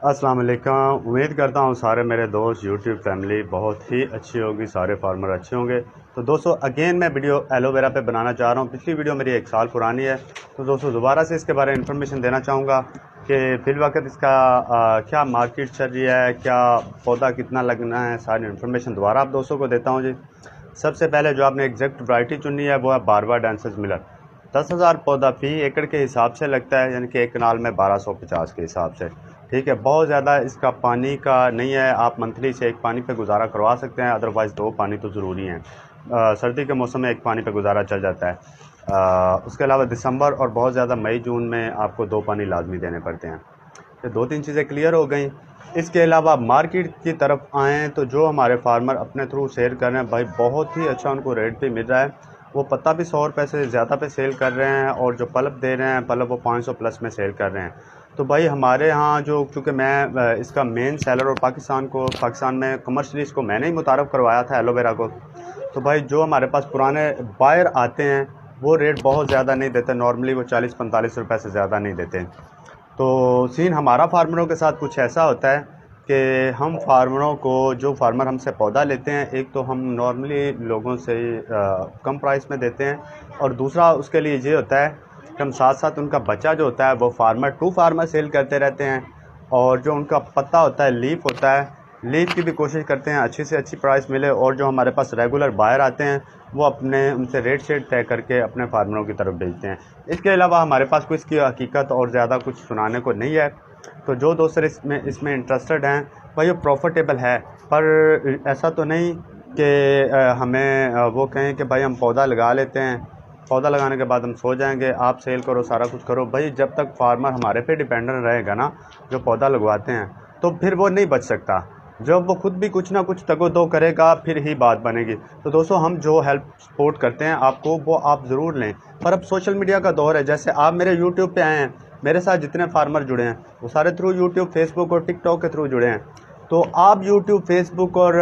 अस्सलाम वालेकुम। उम्मीद करता हूँ सारे मेरे दोस्त यूट्यूब फैमिली बहुत ही अच्छी होगी, सारे फार्मर अच्छे होंगे। तो दोस्तों अगेन मैं वीडियो एलोवेरा पे बनाना चाह रहा हूँ। पिछली वीडियो मेरी 1 साल पुरानी है, तो दोस्तों दोबारा से इसके बारे में इंफॉर्मेशन देना चाहूँगा कि फिलवक्त इसका क्या मार्केट चल रही है, क्या पौधा कितना लगना है, सारी इन्फॉर्मेशन दोबारा आप दोस्तों को देता हूँ जी। सबसे पहले जो आपने एग्जैक्ट वैरायटी चुनी है वो है बारवा डांसर्स मिलर। 10,000 पौधा फी एकड़ के हिसाब से लगता है, यानी कि एक कनाल में 1250 के हिसाब से। ठीक है, बहुत ज़्यादा इसका पानी का नहीं है, आप मंथली से एक पानी पे गुजारा करवा सकते हैं, अदरवाइज़ 2 पानी तो ज़रूरी हैं। सर्दी के मौसम में एक पानी पे गुजारा चल जाता है। उसके अलावा दिसंबर और बहुत ज़्यादा मई जून में आपको 2 पानी लाजमी देने पड़ते हैं। तो 2-3 चीज़ें क्लियर हो गई। इसके अलावा मार्केट की तरफ आएँ तो जो हमारे फार्मर अपने थ्रू सेल कर रहे हैं भाई, बहुत ही अच्छा उनको रेट पे मिल रहा है। वो पत्ता भी 100 रुपये से ज़्यादा पे सेल कर रहे हैं, और जो पल्प दे रहे हैं पल्प वो 500 प्लस में सेल कर रहे हैं। तो भाई हमारे यहाँ जो, चूँकि मैं इसका मेन सेलर और पाकिस्तान में कमर्शियली इसको मैंने ही मुतारफ़ करवाया था एलोवेरा को। तो भाई जो हमारे पास पुराने बायर आते हैं वो रेट बहुत ज़्यादा नहीं देते, नॉर्मली वो 40-45 रुपये से ज़्यादा नहीं देते। तो सीन हमारा फार्मरों के साथ कुछ ऐसा होता है कि हम फार्मरों को, जो फार्मर हमसे पौधा लेते हैं, एक तो हम नॉर्मली लोगों से कम प्राइस में देते हैं, और दूसरा उसके लिए ये होता है कि हम साथ साथ उनका बच्चा जो होता है वो फार्मर टू फार्मर सेल करते रहते हैं। और जो उनका पत्ता होता है, लीफ होता है, लीफ की भी कोशिश करते हैं अच्छी से अच्छी प्राइस मिले। और जो हमारे पास रेगुलर बायर आते हैं वो अपने उनसे रेट शेट तय करके अपने फार्मरों की तरफ भेजते हैं। इसके अलावा हमारे पास कोई इसकी हकीकत और ज़्यादा कुछ सुनाने को नहीं है। तो जो दोस्त इसमें इंटरेस्टेड हैं भाई, ये प्रॉफिटेबल है, पर ऐसा तो नहीं कि हमें वो कहें कि भाई हम पौधा लगा लेते हैं, पौधा लगाने के बाद हम सो जाएंगे, आप सेल करो, सारा कुछ करो। भाई जब तक फार्मर हमारे पे डिपेंडेंट रहेगा ना, जो पौधा लगवाते हैं, तो फिर वो नहीं बच सकता। जब वो खुद भी कुछ ना कुछ तगो-दो करेगा फिर ही बात बनेगी। तो दोस्तों हम जो हेल्प सपोर्ट करते हैं आपको, वो आप ज़रूर लें। पर अब सोशल मीडिया का दौर है, जैसे आप मेरे यूट्यूब पे आए हैं, मेरे साथ जितने फार्मर जुड़े हैं वो सारे थ्रू यूट्यूब, फेसबुक और टिकटॉक के थ्रू जुड़े हैं। तो आप यूट्यूब, फेसबुक और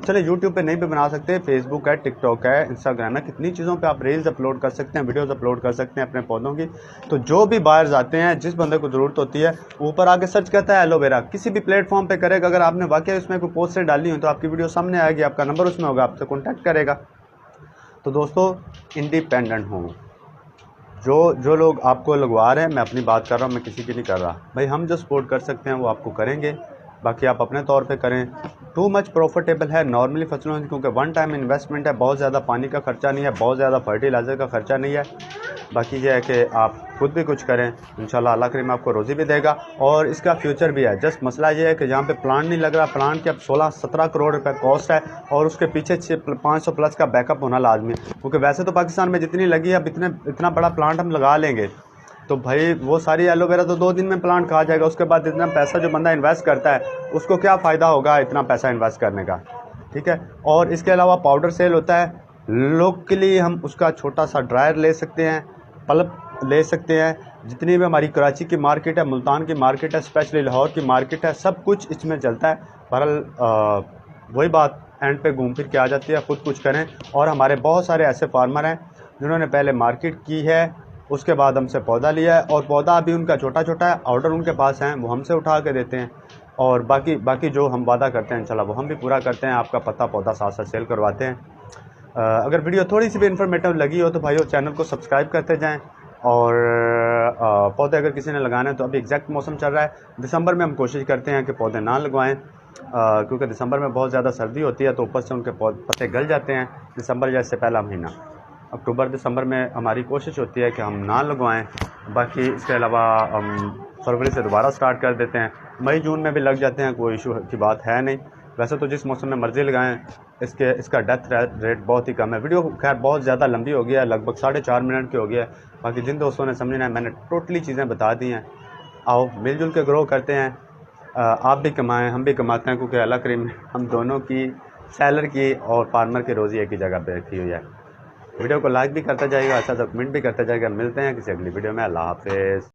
चले यूट्यूब पे नहीं भी बना सकते, फेसबुक है, टिकटॉक है, इंस्टाग्राम है, कितनी चीज़ों पे आप रील्स अपलोड कर सकते हैं, वीडियोस अपलोड कर सकते हैं अपने पौधों की। तो जो भी बायर्स आते हैं, जिस बंदे को ज़रूरत होती है, ऊपर आके सर्च करता है एलोवेरा, किसी भी प्लेटफॉर्म पे करेगा, अगर आपने वाकई उसमें कोई पोस्ट डालनी हो तो आपकी वीडियो सामने आएगी, आपका नंबर उसमें होगा, आपसे कॉन्टैक्ट करेगा। तो दोस्तों इंडिपेंडेंट हो, जो लोग आपको लगवा रहे हैं, मैं अपनी बात कर रहा हूँ, मैं किसी की नहीं कर रहा भाई। हम जो सपोर्ट कर सकते हैं वो आपको करेंगे, बाकी आप अपने तौर पे करें। टू मच प्रॉफिटेबल है नॉर्मली फसलों की, क्योंकि वन टाइम इन्वेस्टमेंट है, बहुत ज़्यादा पानी का खर्चा नहीं है, बहुत ज़्यादा फर्टिलाइज़र का खर्चा नहीं है। बाकी ये है कि आप खुद भी कुछ करें, इंशाल्लाह अल्लाह करीम आपको रोज़ी भी देगा, और इसका फ्यूचर भी है। जस्ट मसला ये है कि जहाँ पे प्लांट नहीं लग रहा, प्लांट की अब 16-17 करोड़ रुपए कॉस्ट है, और उसके पीछे 500 प्लस का बैकअप होना लाजमी, क्योंकि वैसे तो पाकिस्तान में जितनी लगी है, अब इतना बड़ा प्लांट हम लगा लेंगे तो भाई वो सारी एलोवेरा तो 2 दिन में प्लांट खा जाएगा। उसके बाद इतना पैसा जो बंदा इन्वेस्ट करता है उसको क्या फ़ायदा होगा इतना पैसा इन्वेस्ट करने का। ठीक है, और इसके अलावा पाउडर सेल होता है लोकली, हम उसका छोटा सा ड्रायर ले सकते हैं, पल्प ले सकते हैं। जितनी भी हमारी कराची की मार्केट है, मुल्तान की मार्केट है, स्पेशली लाहौर की मार्केट है, सब कुछ इसमें चलता है। बहरहाल वही बात एंड पे घूम फिर के आ जाती है, ख़ुद कुछ करें। और हमारे बहुत सारे ऐसे फार्मर हैं जिन्होंने पहले मार्केट की है, उसके बाद हमसे पौधा लिया है, और पौधा अभी उनका छोटा छोटा है, ऑर्डर उनके पास हैं, वो हमसे उठा के देते हैं। और बाकी जो हम वादा करते हैं इंशाल्लाह वो हम भी पूरा करते हैं, आपका पत्ता पौधा साथ साथ सेल करवाते हैं। अगर वीडियो थोड़ी सी भी इन्फॉर्मेटिव लगी हो तो भाइयों चैनल को सब्सक्राइब करते जाएँ। और पौधे अगर किसी ने लगाने हैं तो अभी एग्जैक्ट मौसम चल रहा है, दिसंबर में हम कोशिश करते हैं कि पौधे ना लगवाएं, क्योंकि दिसंबर में बहुत ज़्यादा सर्दी होती है, तो ऊपर से उनके पत्ते गल जाते हैं। दिसंबर जैसे पहला महीना अक्टूबर दिसंबर में हमारी कोशिश होती है कि हम ना लगवाएं। बाकी इसके अलावा हम फरवरी से दोबारा स्टार्ट कर देते हैं, मई जून में भी लग जाते हैं, कोई इशू की बात है नहीं। वैसे तो जिस मौसम में मर्ज़ी लगाएं, इसका डेथ रेट बहुत ही कम है। वीडियो खैर बहुत ज़्यादा लंबी हो गया है, लगभग 4.5 मिनट की हो गया है। बाकी जिन दोस्तों ने समझना है, मैंने टोटली चीज़ें बता दी हैं। आओ मिलजुल के ग्रो करते हैं, आप भी कमाएं, हम भी कमाते हैं, क्योंकि अल्लाह करीम हम दोनों की, सेलर की और फार्मर की रोज़ी एक ही जगह पे रखी हुई है। वीडियो को लाइक भी करता जाएगा, अच्छा सा कमेंट भी करता जाएगा। मिलते हैं किसी अगली वीडियो में। अल्लाह हाफ़िज़।